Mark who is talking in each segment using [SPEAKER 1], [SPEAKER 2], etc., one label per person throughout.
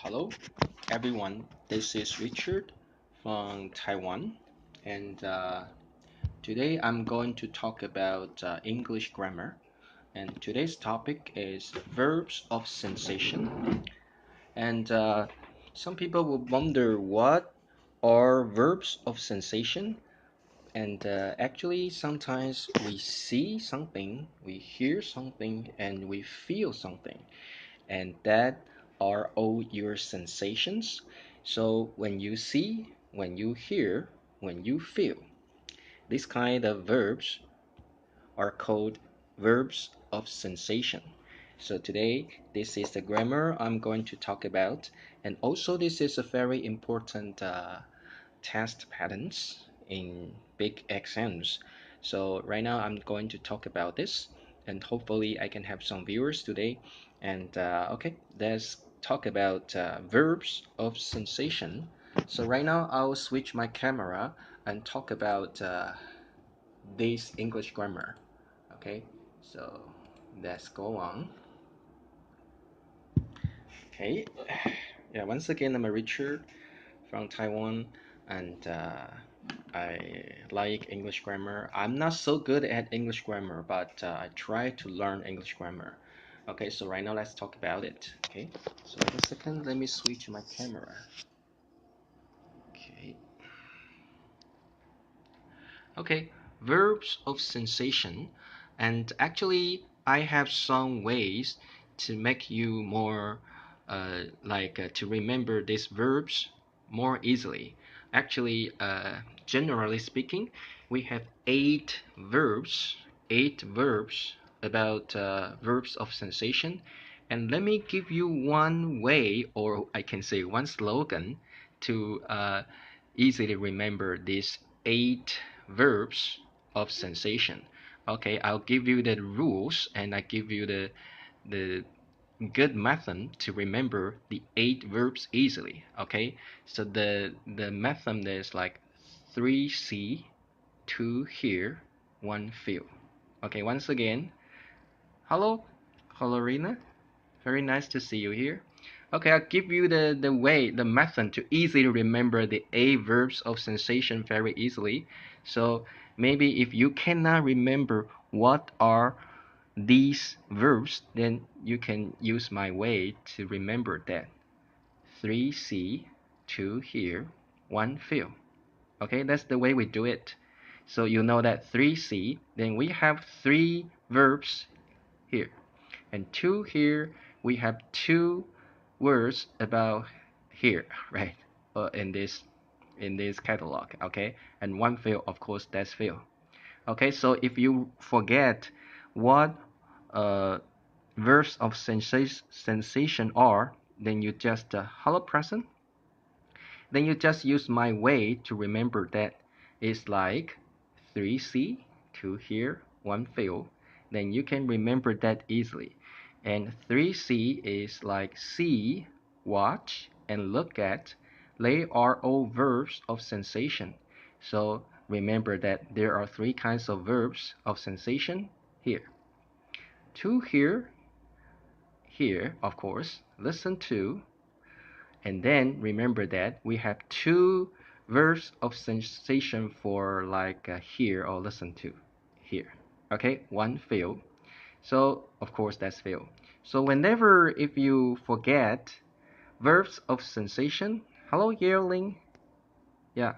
[SPEAKER 1] Hello, everyone. This is Richard from Taiwan, and today I'm going to talk about English grammar. And today's topic is verbs of sensation. And some people will wonder what are verbs of sensation. And actually, sometimes we see something, we hear something, and we feel something, and that are all your sensations. So when you see, when you hear, when you feel, these kind of verbs are called verbs of sensation. So today, this is the grammar I'm going to talk about, and also this is a very important test patterns in big exams. So right now I'm going to talk about this, and hopefully I can have some viewers today. And okay, let's talk about verbs of sensation. So right now I'll switch my camera and talk about this English grammar. Okay, so let's go on. Okay, yeah, once again I'm Richard from Taiwan, and I like English grammar. I'm not so good at English grammar, but I try to learn English grammar. Okay, so right now let's talk about it. Okay, so wait a second, let me switch my camera. Okay, okay, verbs of sensation, and actually I have some ways to make you more to remember these verbs more easily. Actually, generally speaking, we have eight verbs about verbs of sensation. And let me give you one way, or I can say one slogan, to easily remember these eight verbs of sensation. Okay, I'll give you the rules, and I give you the good method to remember the eight verbs easily. Okay, so the method is like 3 see, 2 hear, 1 feel. Okay, once again, hello, Rina, very nice to see you here. Okay, I'll give you the method to easily remember the eight verbs of sensation very easily. So maybe if you cannot remember what are these verbs, then you can use my way to remember that. 3 see, 2 hear, 1 feel. Okay, that's the way we do it. So you know that 3 see, then we have three verbs here. And 2 here, we have two words about here, right? In this catalog, okay? And 1 feel, of course, that's feel. Okay, so if you forget what verbs of sensation are, then you just hello present. Then you just use my way to remember that it's like 3 see, 2 hear, 1 feel. Then you can remember that easily. And 3 see is like see, watch, and look at. They are all verbs of sensation. So remember that there are three kinds of verbs of sensation here. 2 hear, of course, listen to, and then remember that we have two verbs of sensation for like hear or listen to here. Okay, 1 feel. So of course that's feel. So whenever if you forget verbs of sensation, hello yearling. Yeah.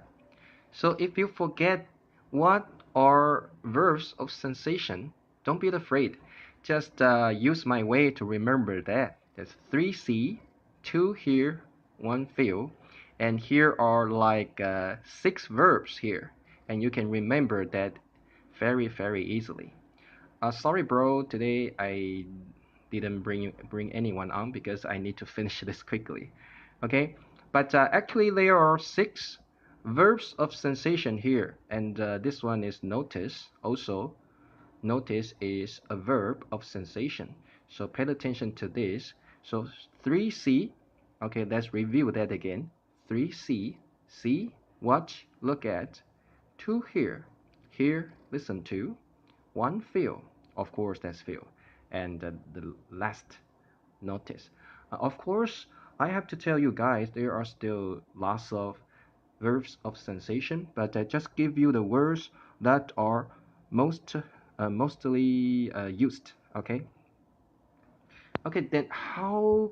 [SPEAKER 1] So if you forget what are verbs of sensation, don't be afraid. Just use my way to remember that. That's 3 see, 2 hear, 1 feel. And here are like 6 verbs here. And you can remember that very, very easily. Sorry, bro. Today I didn't bring anyone on because I need to finish this quickly. Okay, but actually there are 6 verbs of sensation here, and this one is notice. Also, notice is a verb of sensation. So pay attention to this. So 3 see. Okay, let's review that again. 3 see, see, watch, look at. 2 hear, listen to. 1 feel, of course that's feel. And the last, notice. Of course, I have to tell you guys, there are still lots of verbs of sensation, but I just give you the words that are mostly used. Okay. Okay. Then how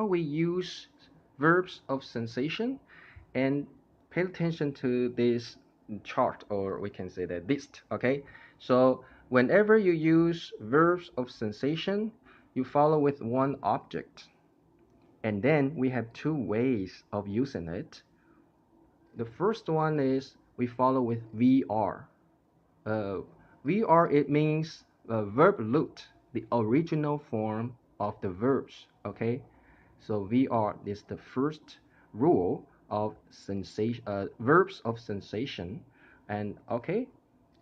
[SPEAKER 1] we use verbs of sensation, and pay attention to this chart, or we can say the list. Okay. So whenever you use verbs of sensation, you follow with one object, and then we have two ways of using it. The first one is we follow with VR. Uh, VR, it means verb root, the original form of the verbs. Okay, so VR is the first rule of sensation, verbs of sensation, and okay,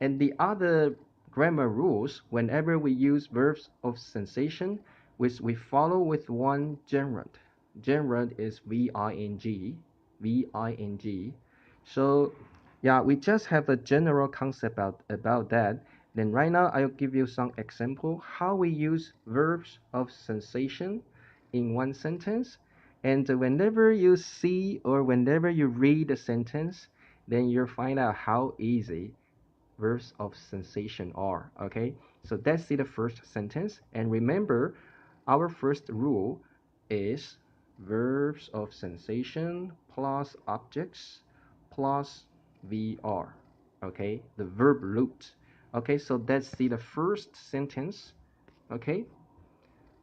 [SPEAKER 1] and the other grammar rules. Whenever we use verbs of sensation, which we follow with one gerund. Gerund is VING. So yeah, we just have a general concept about that. Then right now I'll give you some example how we use verbs of sensation in one sentence. And whenever you see or whenever you read a sentence, then you'll find out how easy verbs of sensation are. Okay, so let's see the first sentence. And remember, our first rule is verbs of sensation plus objects plus VR. Okay, the verb root. Okay, so let's see the first sentence. Okay,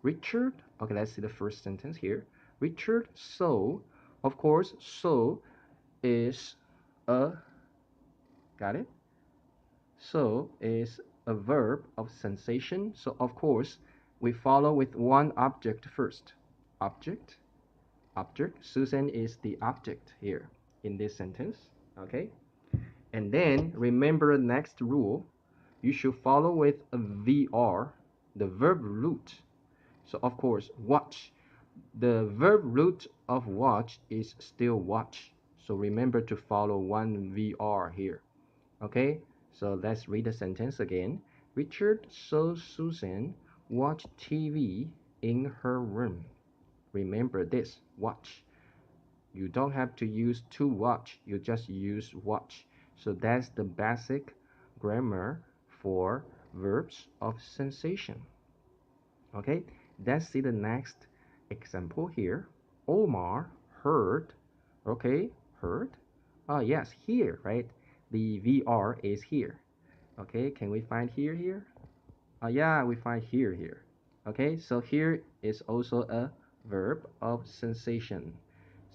[SPEAKER 1] Richard. Okay, let's see the first sentence here. Richard saw, of course, saw is a, got it? So is a verb of sensation. So of course, we follow with one object first. Object, object. Susan is the object here in this sentence. Okay. And then remember the next rule. You should follow with a VR, the verb root. So of course, watch. The verb root of watch is still watch. So remember to follow one VR here. Okay, so let's read the sentence again. Richard saw Susan watch TV in her room. Remember this, watch. You don't have to use to watch, you just use watch. So that's the basic grammar for verbs of sensation. Okay, let's see the next example here. Omar heard, okay, heard. Oh, yes, here, right? The VR is here. Okay, can we find here? Yeah, we find here. Okay, so here is also a verb of sensation.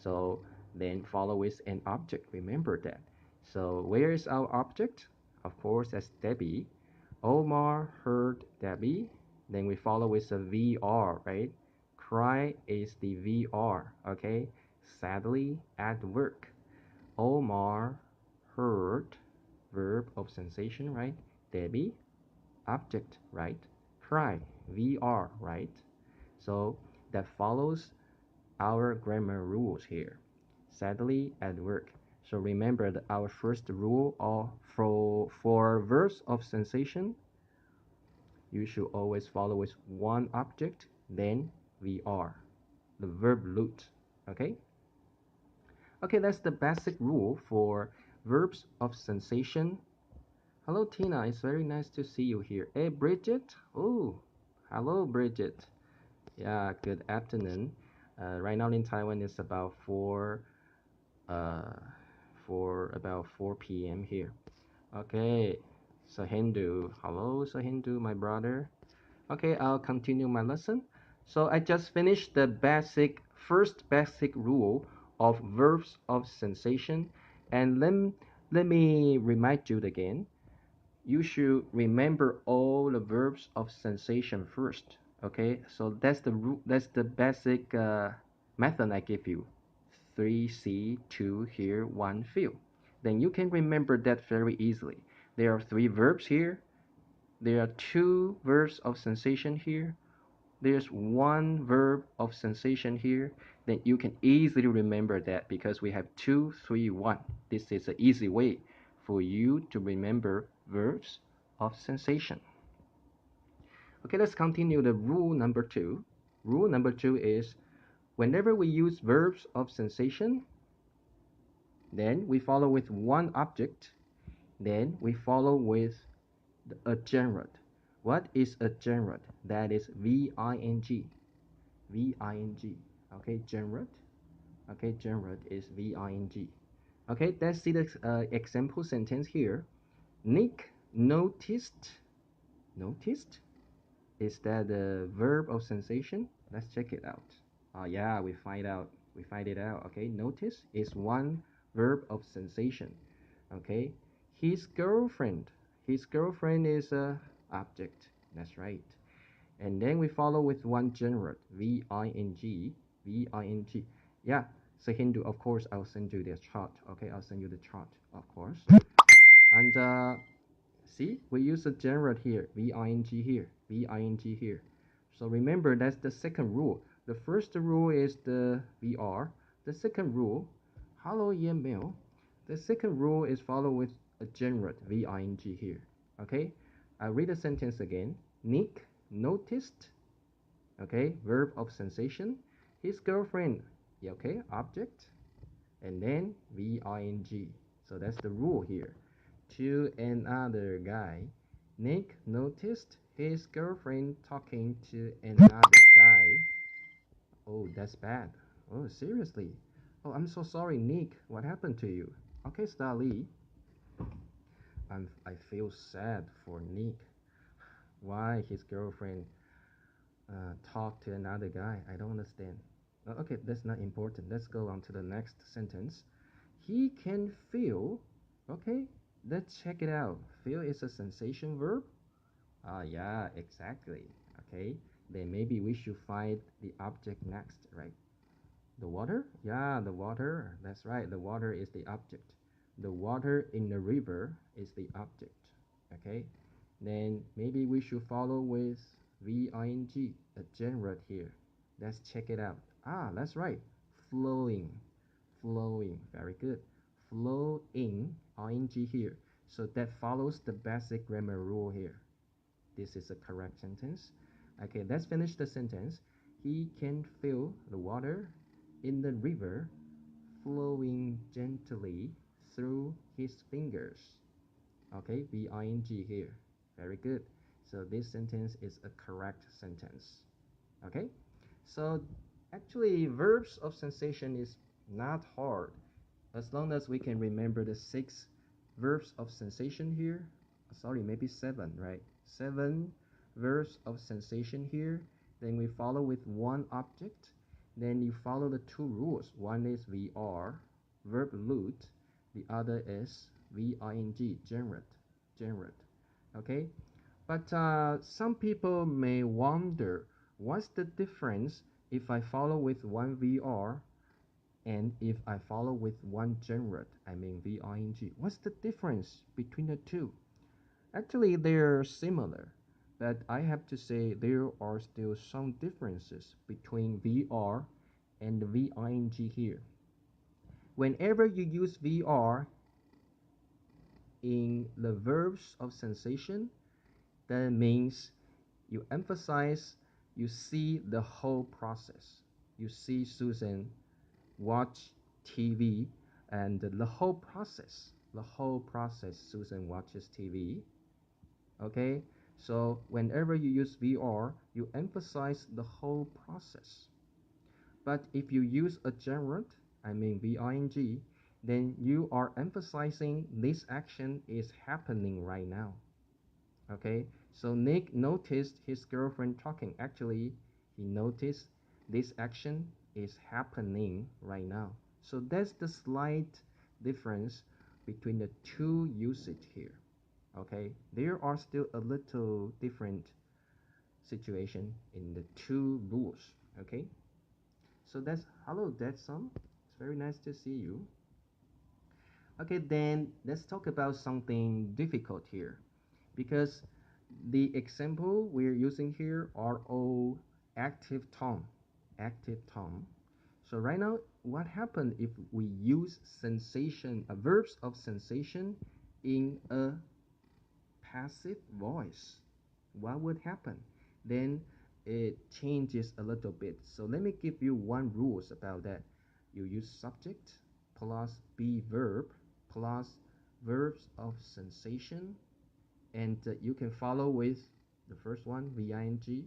[SPEAKER 1] So then follow with an object. Remember that. So where is our object? Of course, that's Debby. Omar heard Debby. Then we follow with a VR, right? Cry is the VR, okay? Sadly at work. Omar heard, verb of sensation, right? Debby, object, right? Cry, VR, right? So that follows our grammar rules here. Sadly at work. So remember that our first rule for verbs of sensation, you should always follow with one object, then VR, the verb root. Okay? Okay, that's the basic rule for verbs of sensation. Hello, Tina. It's very nice to see you here. Hey, Bridget. Oh, hello, Bridget. Yeah, good afternoon. Right now in Taiwan, it's about uh, about 4 p.m. here. Okay, Sahindu. Hello, Sahindu, my brother. Okay, I'll continue my lesson. So I just finished the first basic rule of verbs of sensation. And let me remind you again. You should remember all the verbs of sensation first. Okay, so that's the basic method I give you. 3 see, 2 hear, 1 feel. Then you can remember that very easily. There are 3 verbs here. There are 2 verbs of sensation here. There's 1 verb of sensation here. Then you can easily remember that because we have 2, 3, 1. This is an easy way for you to remember verbs of sensation. Okay, let's continue the rule number 2. Rule number 2 is whenever we use verbs of sensation, then we follow with one object, then we follow with a gerund. What is a gerund? That is V-I-N-G. V-I-N-G. Okay, gerund. Okay, gerund is V-I-N-G. Okay, let's see the example sentence here. Nick noticed. Noticed? Is that a verb of sensation? Let's check it out. Yeah, we find it out. Okay, notice is one verb of sensation. Okay, his girlfriend is a object. That's right. And then we follow with one gerund, V-I-N-G. Yeah, so Hindu, of course, I'll send you the chart. Okay, I'll send you the chart, of course. And see, we use a gerund here, V-I-N-G here. So remember, that's the second rule. The first rule is the VR. The second rule, hello email. The second rule is follow with a gerund, V-I-N-G here. Okay, I'll read the sentence again. Nick noticed, okay, verb of sensation, his girlfriend, okay, object, and then V-I-N-G. So that's the rule here. To another guy, Nick noticed his girlfriend talking to another guy. Oh, that's bad. Oh, seriously? Oh, I'm so sorry, Nick. What happened to you? Okay, Starly. I feel sad for Nick. Why his girlfriend talked to another guy? I don't understand. Okay, that's not important. Let's go on to the next sentence. He can feel. Okay, let's check it out. Feel is a sensation verb. Yeah, exactly. Okay, then maybe we should find the object next, right? The water? Yeah, the water. That's right. The water is the object. The water in the river is the object. Okay, then maybe we should follow with V-I-N-G, a gerund here. Let's check it out. That's right. Flowing. Very good. Flowing, ing here. So that follows the basic grammar rule here. This is a correct sentence. Okay, let's finish the sentence. He can feel the water in the river flowing gently through his fingers. Okay, V-I-N-G here. Very good. So this sentence is a correct sentence. Okay, so actually verbs of sensation is not hard as long as we can remember the 6 verbs of sensation here. Sorry, maybe 7, right? 7 verbs of sensation here. Then we follow with one object. Then you follow the 2 rules. One is VR, verb loot. The other is VING, gerund. Okay, but some people may wonder, what's the difference if I follow with one VR and if I follow with one gerund, I mean VING? What's the difference between the two? Actually, they're similar, but I have to say there are still some differences between VR and the VING here. Whenever you use VR in the verbs of sensation, that means you emphasize, you see the whole process. You see Susan watch TV, and the whole process Susan watches TV. Okay, so whenever you use VR, you emphasize the whole process. But if you use a gerund, I mean VING, then you are emphasizing this action is happening right now. Okay, so Nick noticed his girlfriend talking. Actually, he noticed this action is happening right now. So that's the slight difference between the two usage here. Okay, there are still a little different situation in the two rules. Okay, so that's hello Dadson. It's very nice to see you. Okay, then let's talk about something difficult here, because the example we're using here are all active tone. So right now, what happened if we use sensation, verbs of sensation in a passive voice? What would happen? Then it changes a little bit. So let me give you one rules about that. You use subject plus be verb plus verbs of sensation, and you can follow with the first one VING,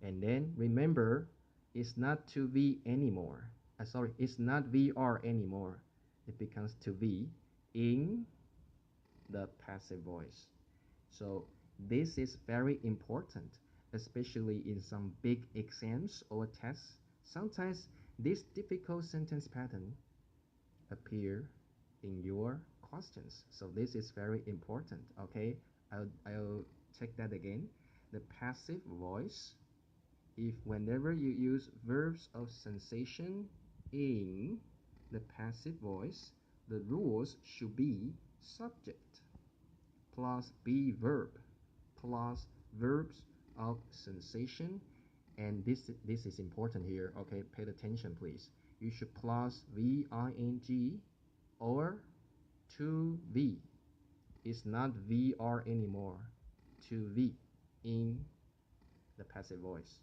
[SPEAKER 1] and then remember it's not to be anymore. Sorry, it's not VR anymore. It becomes to be in the passive voice. So this is very important, especially in some big exams or tests. Sometimes this difficult sentence pattern appear in your questions. So this is very important. Okay, I'll check that again. The passive voice, if whenever you use verbs of sensation in the passive voice, the rules should be subject plus be verb plus verbs of sensation, and this is important here. Okay, pay attention please. You should plus VING or to V. It's not VR anymore. To V in the passive voice.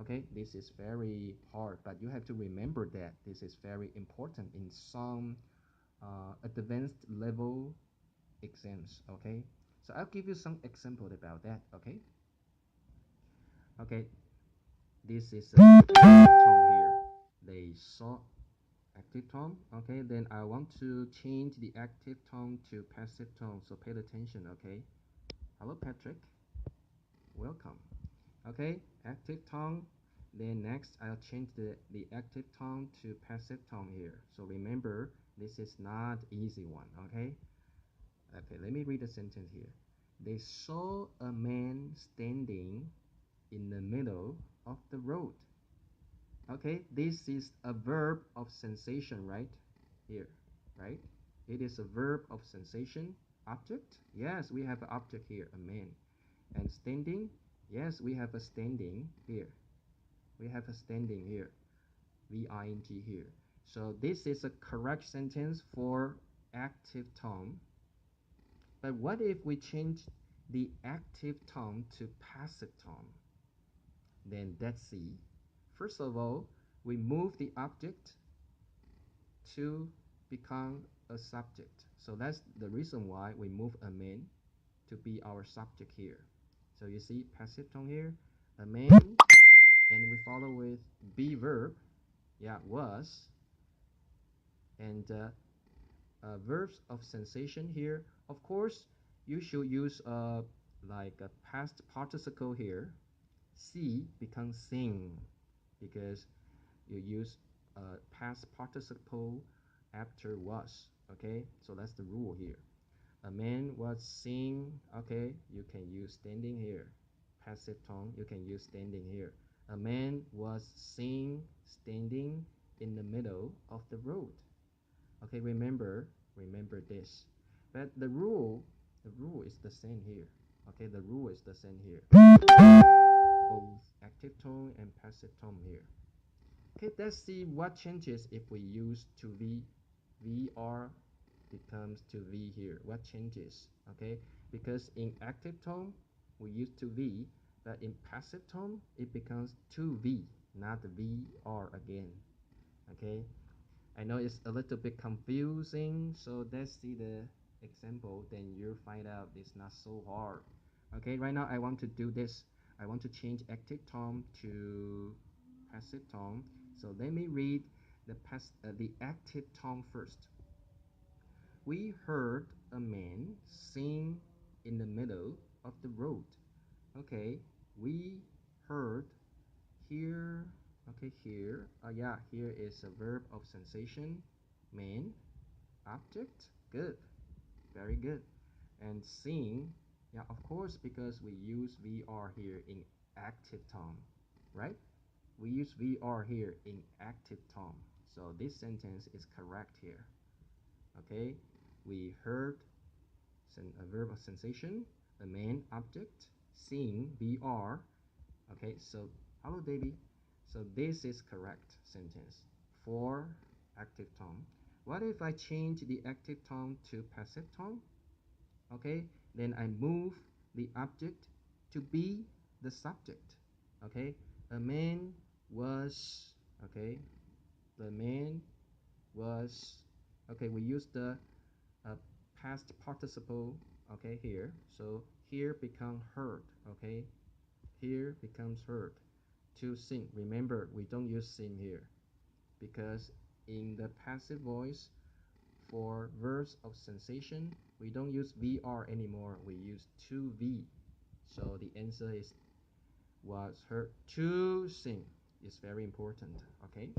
[SPEAKER 1] Okay, this is very hard, but you have to remember that this is very important in some advanced level exams. Okay, so I'll give you some example about that. Okay, this is a active tone here. They saw active tone. Okay, then I want to change the active tone to passive tone, so pay attention. Okay, hello Patrick, welcome. Okay, active tone. Then next I'll change the active tone to passive tone here. So remember, this is not easy one. Okay, let me read the sentence here. They saw a man standing in the middle of the road. Okay, this is a verb of sensation right here, right? It is a verb of sensation. Object, yes, we have an object here, a man. And standing, yes, we have a standing here. We have a standing here, VING here. So this is a correct sentence for active tone. But what if we change the active tone to passive tone? Then let's see. First of all, we move the object to become a subject. So that's the reason why we move a man to be our subject here. So you see passive tone here, a man, and we follow with be verb, yeah, was, and verbs of sensation here. Of course, you should use like a past participle here. See becomes sing because you use past participle after was. Okay, so that's the rule here. A man was sing. Okay, you can use standing here. Passive tone, you can use standing here. A man was seen standing in the middle of the road. Okay, remember this. But the rule is the same here. Okay, the rule is the same here. Both active tone and passive tone here. Okay, let's see what changes if we use to V. VR becomes to V here. What changes? Okay, because in active tone we use to V, but in passive tone it becomes to V, not VR again. Okay, I know it's a little bit confusing, so let's see the example, then you'll find out it's not so hard. Okay, right now I want to do this. I want to change active tone to passive tone. So let me read the active tone first. We heard a man sing in the middle of the road. Okay, we heard here. Okay, here. Yeah, here is a verb of sensation. Man, object. Good, very good. And sing. Yeah, of course, because we use VR here in active tone, right? We use VR here in active tone. So this sentence is correct here. Okay, we heard a verb of sensation, a man, object, sing, VR. Okay, so hello Debby. So this is correct sentence for active tone. What if I change the active tone to passive tone? Okay, then I move the object to be the subject. Okay, a man was, okay, the man was, okay, we use the past participle, okay, here. So here become heard, okay, here becomes heard. To sing, remember we don't use sing here because in the passive voice for verbs of sensation we don't use VR anymore, we use to V. So the answer is was heard to sing. It's very important. Okay,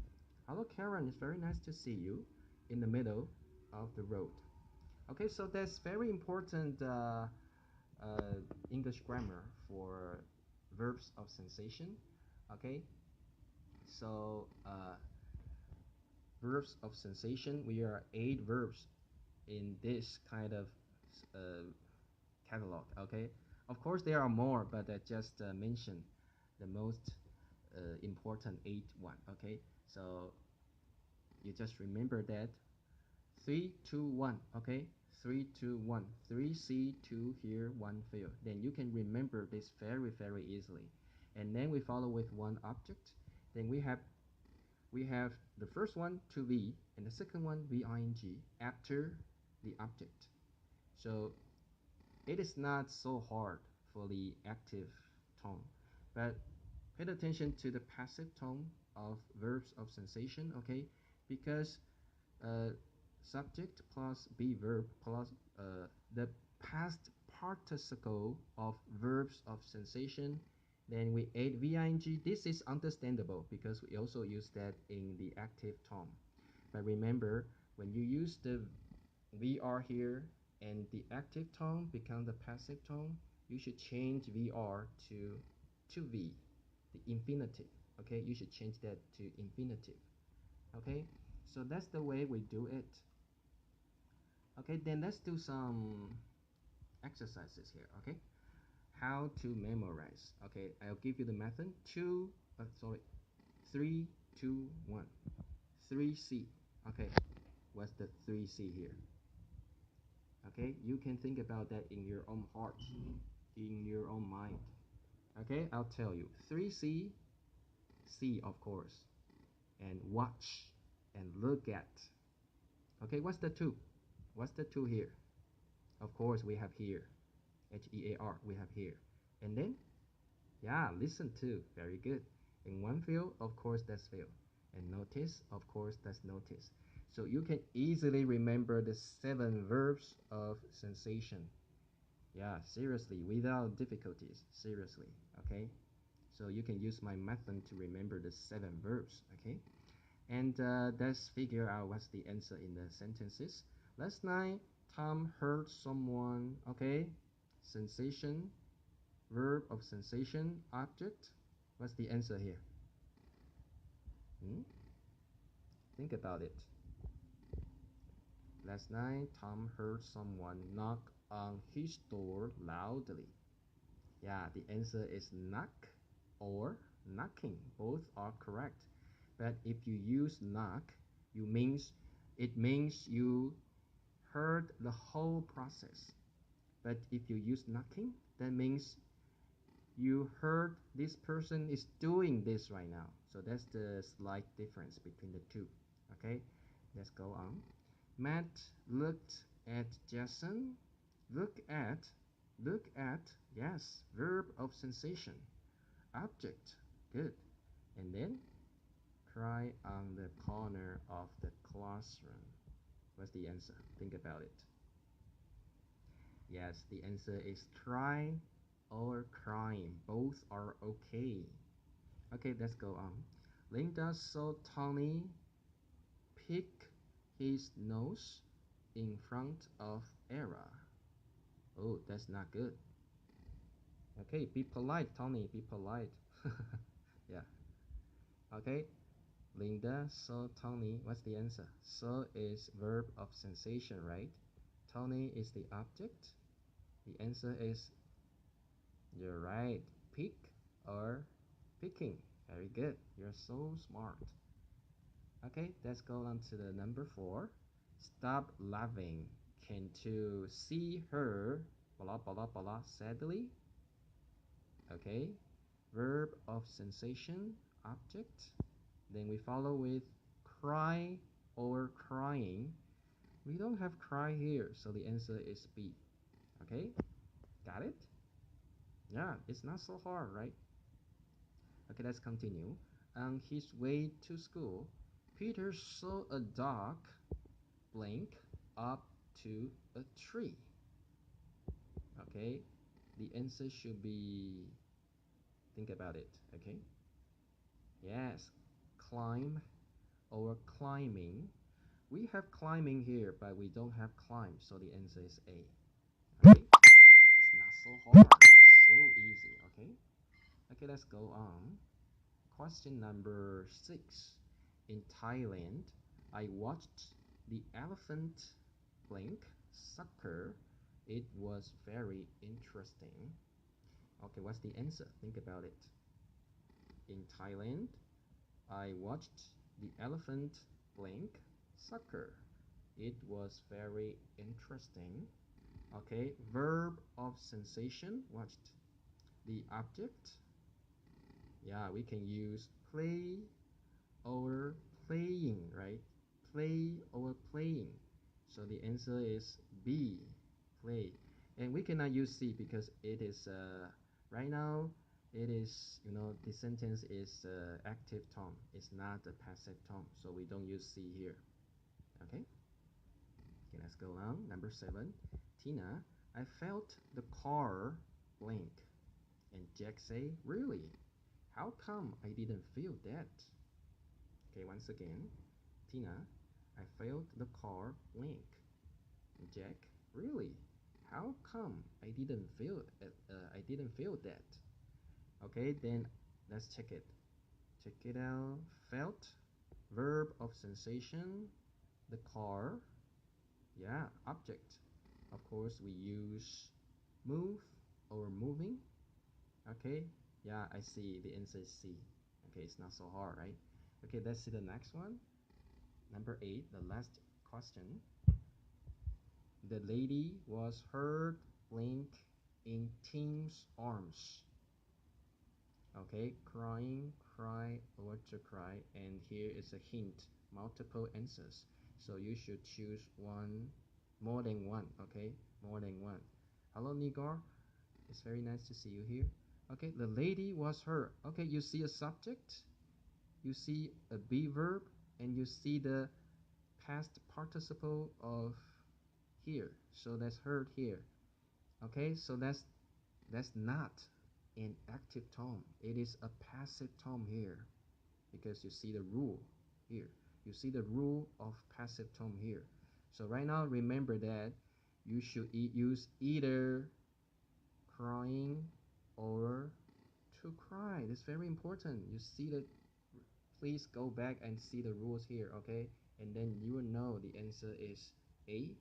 [SPEAKER 1] hello Karen, it's very nice to see you in the middle of the road. Okay, so that's very important English grammar for verbs of sensation. Okay, so verbs of sensation, we are 8 verbs in this kind of uh, catalog. Okay, of course there are more, but I just mentioned the most important 8 one. Okay, so you just remember that 3 2 1. Okay, 3 2 1, 3 see, 2 hear, 1 feel. Then you can remember this very easily. And then we follow with one object. Then we have the first one to V and the second one VING after the object. So it is not so hard for the active tone, but pay attention to the passive tone of verbs of sensation. Okay, because subject plus be verb plus the past participle of verbs of sensation, then we add VING. This is understandable because we also use that in the active tone. But remember, when you use the VR here and the active tone become the passive tone, you should change VR to V, the infinitive. Okay, you should change that to infinitive. Okay, so that's the way we do it. Okay, then let's do some exercises here. Okay, how to memorize. Okay, I'll give you the method. 3 2 1 3C. Okay, what's the 3C here? Okay, you can think about that in your own heart, in your own mind. Okay, I'll tell you. 3C, see of course, and watch and look at. Okay, what's the 2? What's the 2 here? Of course, we have here. HEAR, we have here. And then, yeah, listen to. Very good. In one feel, of course, that's feel. And notice, of course, that's notice. So you can easily remember the 7 verbs of sensation. Yeah, seriously, without difficulties. Seriously, okay? So you can use my method to remember the 7 verbs, okay? And let's figure out what's the answer in the sentences. Last night, Tom heard someone, okay? Sensation, verb of sensation, object. What's the answer here? Think about it. Last night, Tom heard someone knock on his door loudly. Yeah, the answer is knock or knocking. Both are correct. But if you use knock, it means you heard the whole process. But if you use knocking, that means you heard this person is doing this right now. So that's the slight difference between the two. Okay, let's go on. Matt looked at Jason. Look at, yes, verb of sensation. Object, good. And then cry on the corner of the classroom. What's the answer? Think about it. Yes, the answer is try or crying. Both are okay. Okay, let's go on. Linda saw Tony pick his nose in front of Era. Oh, that's not good. Okay, be polite, Tony. Be polite. Yeah. Okay. Linda saw Tony. What's the answer? Saw is verb of sensation, right? Tony is the object. The answer is, you're right, pick or picking. Very good. You're so smart. Okay, let's go on to the number 4. Stop laughing. Can't you see her? Blah blah blah sadly. Okay, verb of sensation, object. Then we follow with cry or crying. We don't have cry here, so the answer is B. Okay, got it? Yeah, it's not so hard, right? Okay, let's continue. On his way to school, Peter saw a dog blink up to a tree. Okay, the answer should be, think about it, okay? Yes, climb or climbing. We have climbing here, but we don't have climb, so the answer is A. Okay, it's not so hard, so easy, okay? Okay, let's go on. Question number 6. In Thailand, I watched the elephant blink sucker. It was very interesting. Okay, what's the answer? Think about it. In Thailand, I watched the elephant blink sucker. It was very interesting. Okay, verb of sensation, watched. The object, yeah, we can use play or playing, right? Play or playing. So the answer is B, play. And we cannot use C because it is right now it is, the sentence is active tone. It's not a passive tone, so we don't use C here. Okay, let's go on. Number 7. Tina, I felt the car blink. And Jack say, really? How come I didn't feel that? Okay, once again. Tina, I felt the car blink. And Jack, really? How come I didn't feel it? I didn't feel that. Okay, then let's check it. Check it out. Felt, verb of sensation, the car. Yeah, object. Of course, we use move or moving. Okay, yeah, I see. The answer is C. Okay, it's not so hard, right? Okay, let's see the next one. Number 8, the last question. The lady was heard blink in Tim's arms. Okay, crying, cry, or to cry. And here is a hint, multiple answers. So you should choose one, more than one, okay? More than one. Hello, Nigar. It's very nice to see you here. Okay, the lady was her. Okay, you see a subject, you see a be verb, and you see the past participle of here. So that's heard here. Okay, so that's not an active tone. It is a passive tone here because you see the rule here. You see the rule of passive tone here. So right now, remember that you should use either crying or to cry. It's very important. You see the, please go back and see the rules here, okay? And then you will know the answer is A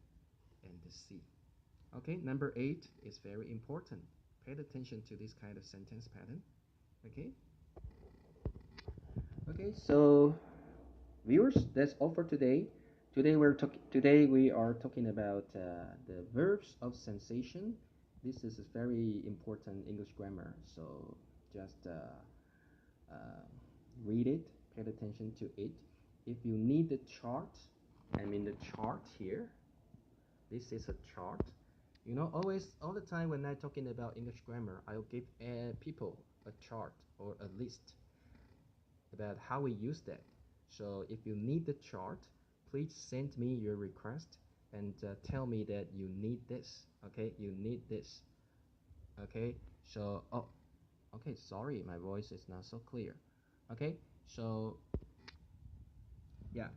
[SPEAKER 1] and the C. Okay, number 8 is very important. Pay attention to this kind of sentence pattern. Okay, so viewers, that's all for today. Today we are talking about the verbs of sensation. This is a very important English grammar, so just read it, pay attention to it. If you need the chart, I mean the chart here, this is a chart. All the time when I'm talking about English grammar, I'll give people a chart or a list about how we use that. So if you need the chart, please send me your request and tell me that you need this. Okay, you need this. Okay, so okay, sorry, my voice is not so clear. Okay, so yeah.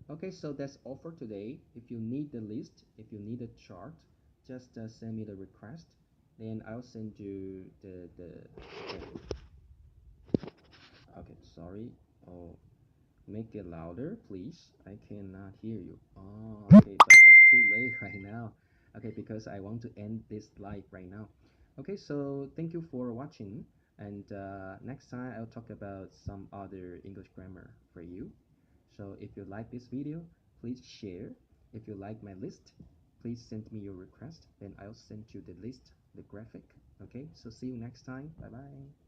[SPEAKER 1] Okay, so that's all for today. If you need the list, if you need a chart, just send me the request. Then I'll send you okay, sorry. Oh, make it louder, please. I cannot hear you. Oh, okay, but that's too late right now. Okay, because I want to end this live right now. Okay, so thank you for watching. And next time I'll talk about some other English grammar for you. So if you like this video, please share. If you like my list, please send me your request. Then I'll send you the list, the graphic. Okay, so see you next time. Bye bye.